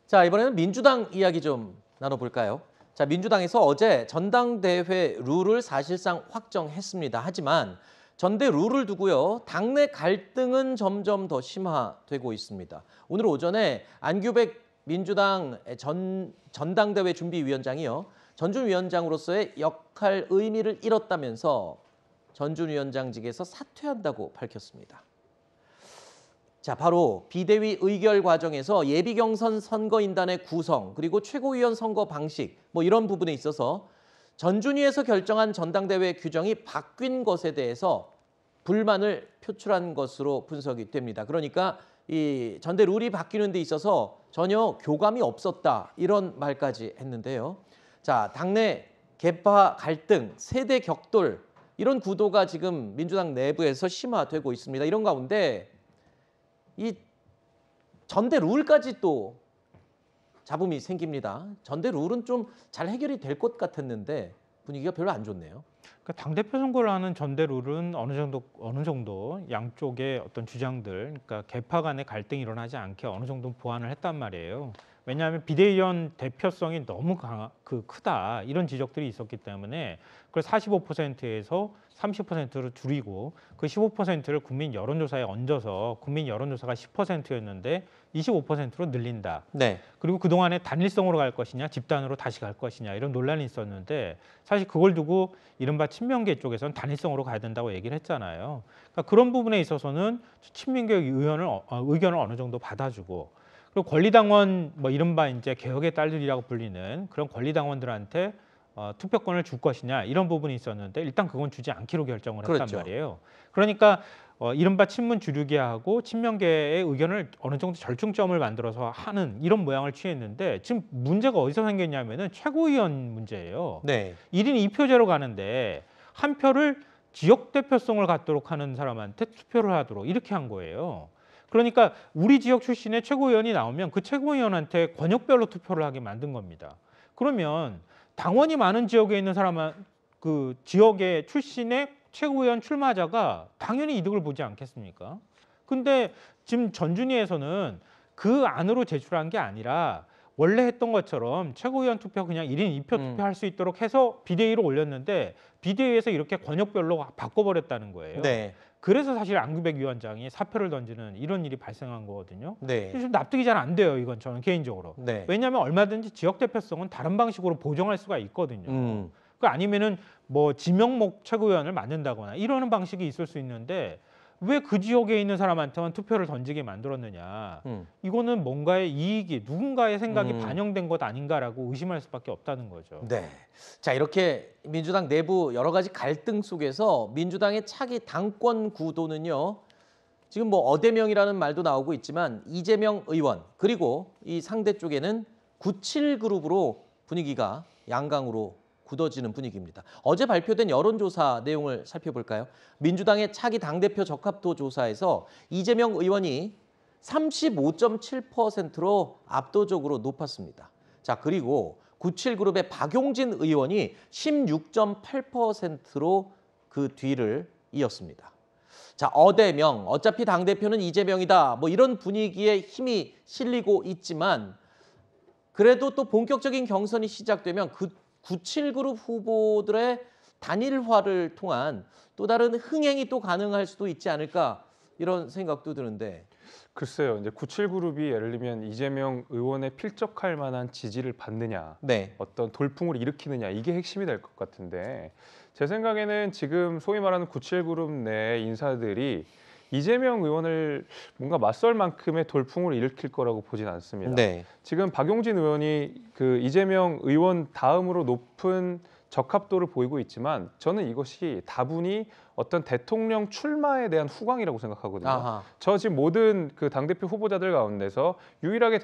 자, 이번에는 민주당 이야기 좀 나눠볼까요? 자, 민주당에서 어제 전당대회 룰을 사실상 확정했습니다. 하지만 전대 룰을 두고요, 당내 갈등은 점점 더 심화되고 있습니다. 오늘 오전에 안규백 민주당 전당대회 준비위원장이요, 전준 위원장으로서의 역할 의미를 잃었다면서 전준 위원장직에서 사퇴한다고 밝혔습니다. 자, 바로 비대위 의결 과정에서 예비경선 선거인단의 구성, 그리고 최고위원 선거 방식, 이런 부분에 있어서 전준위에서 결정한 전당대회 규정이 바뀐 것에 대해서 불만을 표출한 것으로 분석이 됩니다. 그러니까 이 전대 룰이 바뀌는 데 있어서 전혀 교감이 없었다, 이런 말까지 했는데요. 자, 당내 계파 갈등, 세대 격돌, 이런 구도가 지금 민주당 내부에서 심화되고 있습니다. 이런 가운데 이 전대 룰까지 또 잡음이 생깁니다. 전대 룰은 좀 잘 해결이 될 것 같았는데 분위기가 별로 안 좋네요. 그러니까 당대표 선거를 하는 전대 룰은 어느 정도 양쪽의 어떤 주장들, 그러니까 계파 간의 갈등이 일어나지 않게 어느 정도 보완을 했단 말이에요. 왜냐하면 비대위원 대표성이 너무 크다, 이런 지적들이 있었기 때문에 그걸 45%에서 30%로 줄이고 그 15%를 국민 여론조사에 얹어서 국민 여론조사가 10%였는데 25%로 늘린다. 네. 그리고 그동안에 단일성으로 갈 것이냐 집단으로 다시 갈 것이냐 이런 논란이 있었는데, 사실 그걸 두고 이른바 친명계 쪽에서는 단일성으로 가야 된다고 얘기를 했잖아요. 그러니까 그런 부분에 있어서는 친명계 의견을 어느 정도 받아주고, 그리고 권리당원 이른바 이제 개혁의 딸들이라고 불리는 그런 권리당원들한테 투표권을 줄 것이냐 이런 부분이 있었는데 일단 그건 주지 않기로 결정을 했단 그렇죠. 말이에요. 그러니까 이른바 친문 주류계하고 친명계의 의견을 어느 정도 절충점을 만들어서 하는 이런 모양을 취했는데, 지금 문제가 어디서 생겼냐면은 최고위원 문제예요. 네. 1인 2표제로 가는데 한 표를 지역 대표성을 갖도록 하는 사람한테 투표를 하도록 이렇게 한 거예요. 그러니까 우리 지역 출신의 최고위원이 나오면 그 최고위원한테 권역별로 투표를 하게 만든 겁니다. 그러면 당원이 많은 지역에 있는 사람은 그 지역의 출신의 최고위원 출마자가 당연히 이득을 보지 않겠습니까? 근데 지금 전준위에서는 그 안으로 제출한 게 아니라 원래 했던 것처럼 최고위원 투표 그냥 1인 2표 투표할 수 있도록 해서 비대위로 올렸는데 비대위에서 이렇게 권역별로 바꿔버렸다는 거예요. 네. 그래서 사실 안규백 위원장이 사표를 던지는 이런 일이 발생한 거거든요. 네. 좀 납득이 잘 안 돼요, 이건 저는 개인적으로. 네. 왜냐하면 얼마든지 지역 대표성은 다른 방식으로 보정할 수가 있거든요. 그 아니면은 지명목 최고위원을 만든다거나 이러는 방식이 있을 수 있는데 왜 그 지역에 있는 사람한테만 투표를 던지게 만들었느냐. 이거는 뭔가의 이익이, 누군가의 생각이 반영된 것 아닌가라고 의심할 수밖에 없다는 거죠. 네. 자, 이렇게 민주당 내부 여러 가지 갈등 속에서 민주당의 차기 당권 구도는요, 지금 어대명이라는 말도 나오고 있지만 이재명 의원, 그리고 이 상대 쪽에는 97그룹으로 분위기가 양강으로 굳어지는 분위기입니다. 어제 발표된 여론조사 내용을 살펴볼까요? 민주당의 차기 당대표 적합도 조사에서 이재명 의원이 35.7%로 압도적으로 높았습니다. 자, 그리고 97그룹의 박용진 의원이 16.8%로 그 뒤를 이었습니다. 자, 어대명, 어차피 당대표는 이재명이다, 이런 분위기에 힘이 실리고 있지만 그래도 또 본격적인 경선이 시작되면 그 97그룹 후보들의 단일화를 통한 또 다른 흥행이 또 가능할 수도 있지 않을까, 이런 생각도 드는데. 글쎄요. 이제 97그룹이 예를 들면 이재명 의원에 필적할 만한 지지를 받느냐, 네. 어떤 돌풍을 일으키느냐, 이게 핵심이 될 것 같은데, 제 생각에는 지금 소위 말하는 97그룹 내 인사들이 이재명 의원을 뭔가 맞설 만큼의 돌풍을 일으킬 거라고 보진 않습니다. 네. 지금 박용진 의원이 그 이재명 의원 다음으로 높은 적합도를 보이고 있지만 저는 이것이 다분히 어떤 대통령 출마에 대한 후광이라고 생각하거든요. 아하. 저 지금 모든 그 당대표 후보자들 가운데서 유일하게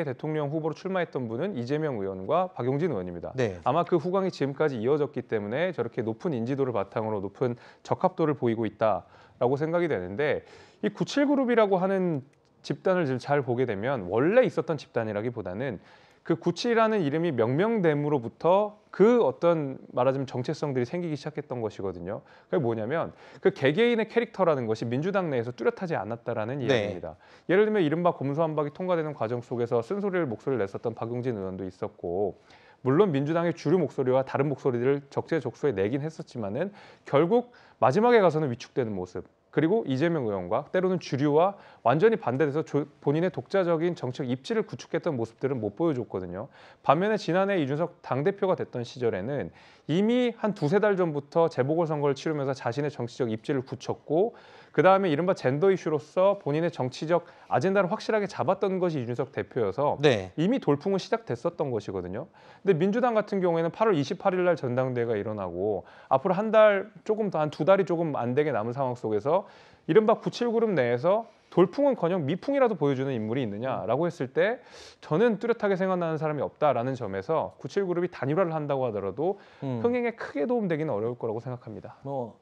대통령 후보로 출마했던 분은 이재명 의원과 박용진 의원입니다. 네. 아마 그 후광이 지금까지 이어졌기 때문에 저렇게 높은 인지도를 바탕으로 높은 적합도를 보이고 있다라고 생각이 되는데, 이 97그룹이라고 하는 집단을 좀 잘 보게 되면 원래 있었던 집단이라기보다는 그 97이라는 이름이 명명됨으로부터 그 어떤 말하자면 정체성들이 생기기 시작했던 것이거든요. 그게 뭐냐면 그 개개인의 캐릭터라는 것이 민주당 내에서 뚜렷하지 않았다라는 이야기입니다. 예를 들면 이른바 검수완박이 통과되는 과정 속에서 목소리를 냈었던 박용진 의원도 있었고, 물론 민주당의 주류 목소리와 다른 목소리들을 적재적소에 내긴 했었지만은 결국 마지막에 가서는 위축되는 모습, 그리고 이재명 의원과 때로는 주류와 완전히 반대돼서 본인의 독자적인 정책 입지를 구축했던 모습들은 못 보여줬거든요. 반면에 지난해 이준석 당대표가 됐던 시절에는 이미 한 두세 달 전부터 재보궐선거를 치르면서 자신의 정치적 입지를 굳혔고, 그다음에 이른바 젠더 이슈로서 본인의 정치적 아젠다를 확실하게 잡았던 것이 이준석 대표여서 네. 이미 돌풍은 시작됐었던 것이거든요. 근데 민주당 같은 경우에는 8월 28일 날 전당대회가 일어나고 앞으로 한 달 조금 더, 한 두 달이 조금 안 되게 남은 상황 속에서 이른바 97그룹 내에서 돌풍은커녕 미풍이라도 보여주는 인물이 있느냐라고 했을 때 저는 뚜렷하게 생각나는 사람이 없다라는 점에서 97그룹이 단일화를 한다고 하더라도 흥행에 크게 도움되기는 어려울 거라고 생각합니다. 뭐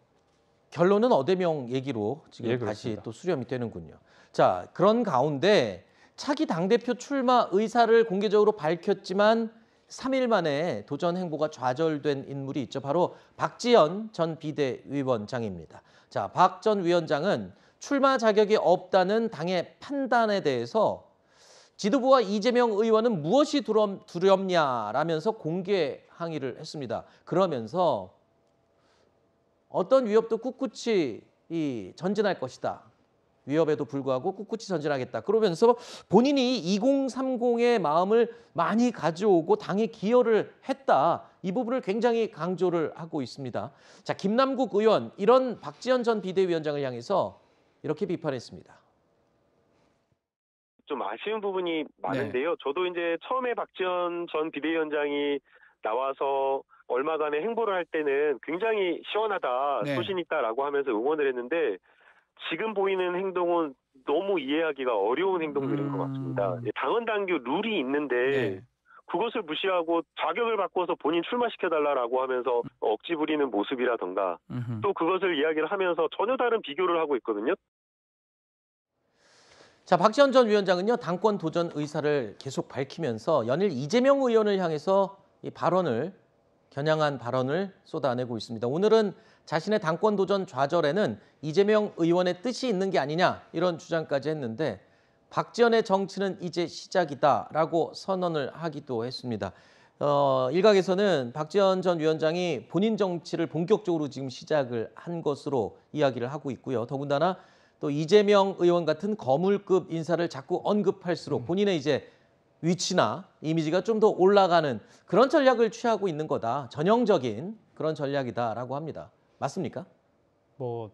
결론은 어대명 얘기로 지금 예, 다시 그렇습니다. 또 수렴이 되는군요. 자, 그런 가운데 차기 당대표 출마 의사를 공개적으로 밝혔지만 3일 만에 도전 행보가 좌절된 인물이 있죠. 바로 박지원 전 비대위원장입니다. 자, 박 전 위원장은 출마 자격이 없다는 당의 판단에 대해서 지도부와 이재명 의원은 무엇이 두렵냐라면서 공개 항의를 했습니다. 그러면서 어떤 위협도 꿋꿋이 전진할 것이다. 위협에도 불구하고 꿋꿋이 전진하겠다. 그러면서 본인이 2030의 마음을 많이 가져오고 당에 기여를 했다. 이 부분을 굉장히 강조를 하고 있습니다. 자, 김남국 의원, 이런 박지원 전 비대위원장을 향해서 이렇게 비판했습니다. 좀 아쉬운 부분이 많은데요. 저도 이제 처음에 박지원 전 비대위원장이 나와서 얼마간의 행보를 할 때는 굉장히 시원하다, 소신 있다라고 하면서 응원을 했는데 지금 보이는 행동은 너무 이해하기가 어려운 행동들인 것 같습니다. 당헌 당규 룰이 있는데 그것을 무시하고 자격을 바꿔서 본인 출마시켜달라고 하면서 억지 부리는 모습이라던가 또 그것을 이야기를 하면서 전혀 다른 비교를 하고 있거든요. 자, 박지원 전 위원장은요, 당권 도전 의사를 계속 밝히면서 연일 이재명 의원을 향해서 이 겨냥한 발언을 쏟아내고 있습니다. 오늘은 자신의 당권 도전 좌절에는 이재명 의원의 뜻이 있는 게 아니냐, 이런 주장까지 했는데 박지원의 정치는 이제 시작이다라고 선언을 하기도 했습니다. 일각에서는 박지원 전 위원장이 본인 정치를 본격적으로 지금 시작을 한 것으로 이야기를 하고 있고요. 더군다나 또 이재명 의원 같은 거물급 인사를 자꾸 언급할수록 본인의 이제 위치나 이미지가 좀 더 올라가는 그런 전략을 취하고 있는 거다. 전형적인 그런 전략이다라고 합니다. 맞습니까? 뭐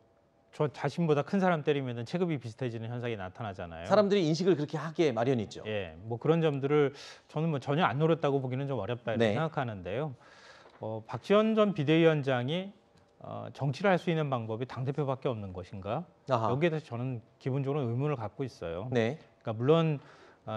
저 자신보다 큰 사람 때리면 체급이 비슷해지는 현상이 나타나잖아요. 사람들이 인식을 그렇게 하게 마련이죠. 예, 뭐 그런 점들을 저는 뭐 전혀 안 노렸다고 보기는 좀 어렵다 이렇게 네. 생각하는데요. 박지원 전 비대위원장이 정치를 할 수 있는 방법이 당대표밖에 없는 것인가? 아하. 여기에 대해서 저는 기본적으로 의문을 갖고 있어요. 네. 그러니까 물론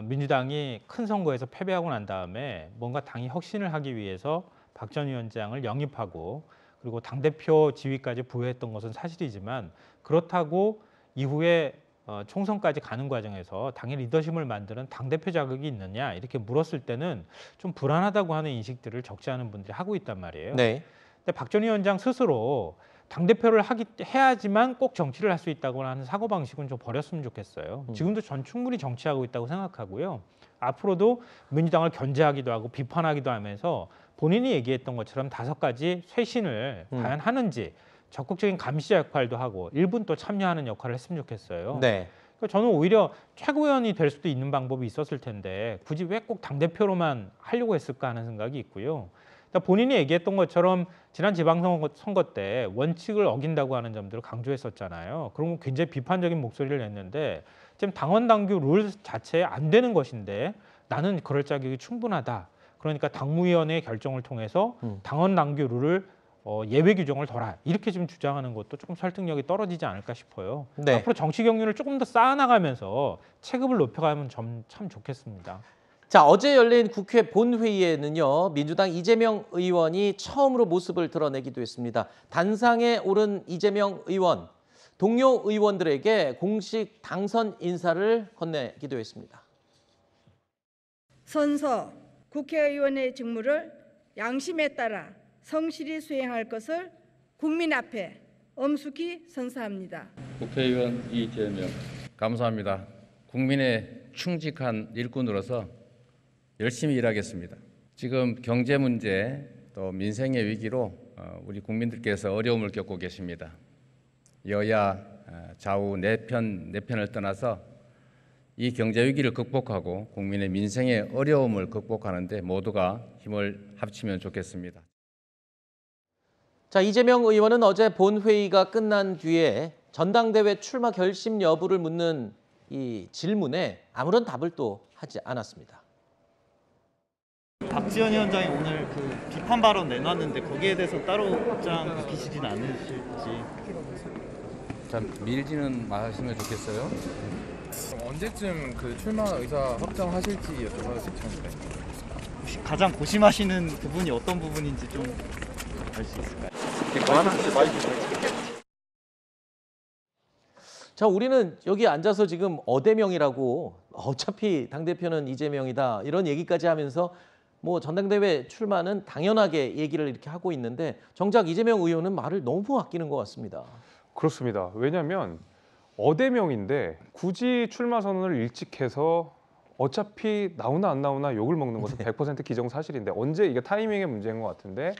민주당이 큰 선거에서 패배하고 난 다음에 뭔가 당이 혁신을 하기 위해서 박 전 위원장을 영입하고 그리고 당대표 지위까지 부여했던 것은 사실이지만 그렇다고 이후에 총선까지 가는 과정에서 당의 리더십을 만드는 당대표 자격이 있느냐 이렇게 물었을 때는 좀 불안하다고 하는 인식들을 적지 않은 분들이 하고 있단 말이에요. 네. 근데 박 전 위원장 스스로 당대표를 해야지만 꼭 정치를 할 수 있다고 하는 사고방식은 좀 버렸으면 좋겠어요. 지금도 전 충분히 정치하고 있다고 생각하고요. 앞으로도 민주당을 견제하기도 하고 비판하기도 하면서 본인이 얘기했던 것처럼 5가지 쇄신을 과연 하는지 적극적인 감시 역할도 하고 일부는 또 참여하는 역할을 했으면 좋겠어요. 네. 그러니까 저는 오히려 최고위원이 될 수도 있는 방법이 있었을 텐데 굳이 왜 꼭 당대표로만 하려고 했을까 하는 생각이 있고요. 그러니까 본인이 얘기했던 것처럼 지난 지방선거 때 원칙을 어긴다고 하는 점들을 강조했었잖아요. 그러면 굉장히 비판적인 목소리를 냈는데 지금 당원 당규 룰 자체에 안 되는 것인데 나는 그럴 자격이 충분하다. 그러니까 당무위원회의 결정을 통해서 당원 당규 룰을 예외 규정을 둬라. 이렇게 지금 주장하는 것도 조금 설득력이 떨어지지 않을까 싶어요. 네. 앞으로 정치 경륜을 조금 더 쌓아나가면서 체급을 높여가면 참 좋겠습니다. 자, 어제 열린 국회 본회의에는요, 민주당 이재명 의원이 처음으로 모습을 드러내기도 했습니다. 단상에 오른 이재명 의원, 동료 의원들에게 공식 당선 인사를 건네기도 했습니다. 선서 국회의원의 직무를 양심에 따라 성실히 수행할 것을 국민 앞에 엄숙히 선사합니다. 국회의원 이재명 감사합니다. 국민의 충직한 일꾼으로서 열심히 일하겠습니다. 지금 경제 문제 또 민생의 위기로 우리 국민들께서 어려움을 겪고 계십니다. 여야 좌우 내 편을 떠나서 이 경제 위기를 극복하고 국민의 민생의 어려움을 극복하는 데 모두가 힘을 합치면 좋겠습니다. 자, 이재명 의원은 어제 본회의가 끝난 뒤에 전당대회 출마 결심 여부를 묻는 이 질문에 아무런 답을 또 하지 않았습니다. 박지원 위원장이 오늘 그 비판 발언 내놨는데 거기에 대해서 따로 입장 밝히시진 않으실지. 참 밀지는 마시면 좋겠어요. 언제쯤 그 출마 의사 확정하실지 여쭤봐도 괜찮은데. 가장 고심하시는 부분이 어떤 부분인지 좀 알 수 있을까요? 자, 우리는 여기 앉아서 지금 어대명이라고 어차피 당대표는 이재명이다 이런 얘기까지 하면서 뭐 전당대회 출마는 당연하게 얘기를 이렇게 하고 있는데 정작 이재명 의원은 말을 너무 아끼는 것 같습니다. 그렇습니다. 왜냐하면 어대명인데 굳이 출마 선언을 일찍 해서 어차피 나오나 안 나오나 욕을 먹는 것은 100% 기정사실인데 언제 이게 타이밍의 문제인 것 같은데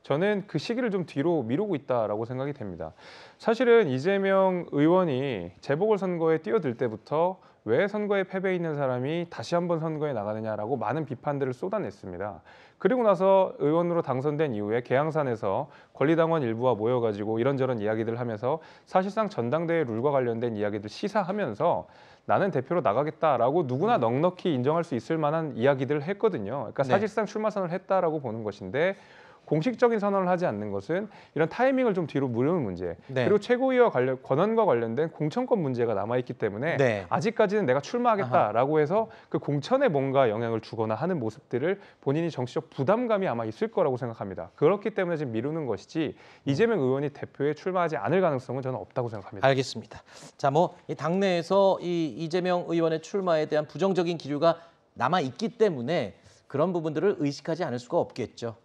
저는 그 시기를 좀 뒤로 미루고 있다라고 생각이 됩니다. 사실은 이재명 의원이 재보궐선거에 뛰어들 때부터 왜 선거에 패배 있는 사람이 다시 한번 선거에 나가느냐라고 많은 비판들을 쏟아냈습니다. 그리고 나서 의원으로 당선된 이후에 계양산에서 권리당원 일부와 모여가지고 이런저런 이야기들 하면서 사실상 전당대회 룰과 관련된 이야기들 시사하면서 나는 대표로 나가겠다라고 누구나 넉넉히 인정할 수 있을 만한 이야기들을 했거든요. 그러니까 사실상 출마 선언을 했다라고 보는 것인데 공식적인 선언을 하지 않는 것은 이런 타이밍을 좀 뒤로 미루는 문제 그리고 최고위와 권한과 관련된 공천권 문제가 남아있기 때문에 아직까지는 내가 출마하겠다라고 해서 그 공천에 뭔가 영향을 주거나 하는 모습들을 본인이 정치적 부담감이 아마 있을 거라고 생각합니다. 그렇기 때문에 지금 미루는 것이지 이재명 의원이 대표에 출마하지 않을 가능성은 저는 없다고 생각합니다. 알겠습니다. 자, 뭐 이 당내에서 이 이재명 의원의 출마에 대한 부정적인 기류가 남아 있기 때문에 그런 부분들을 의식하지 않을 수가 없겠죠.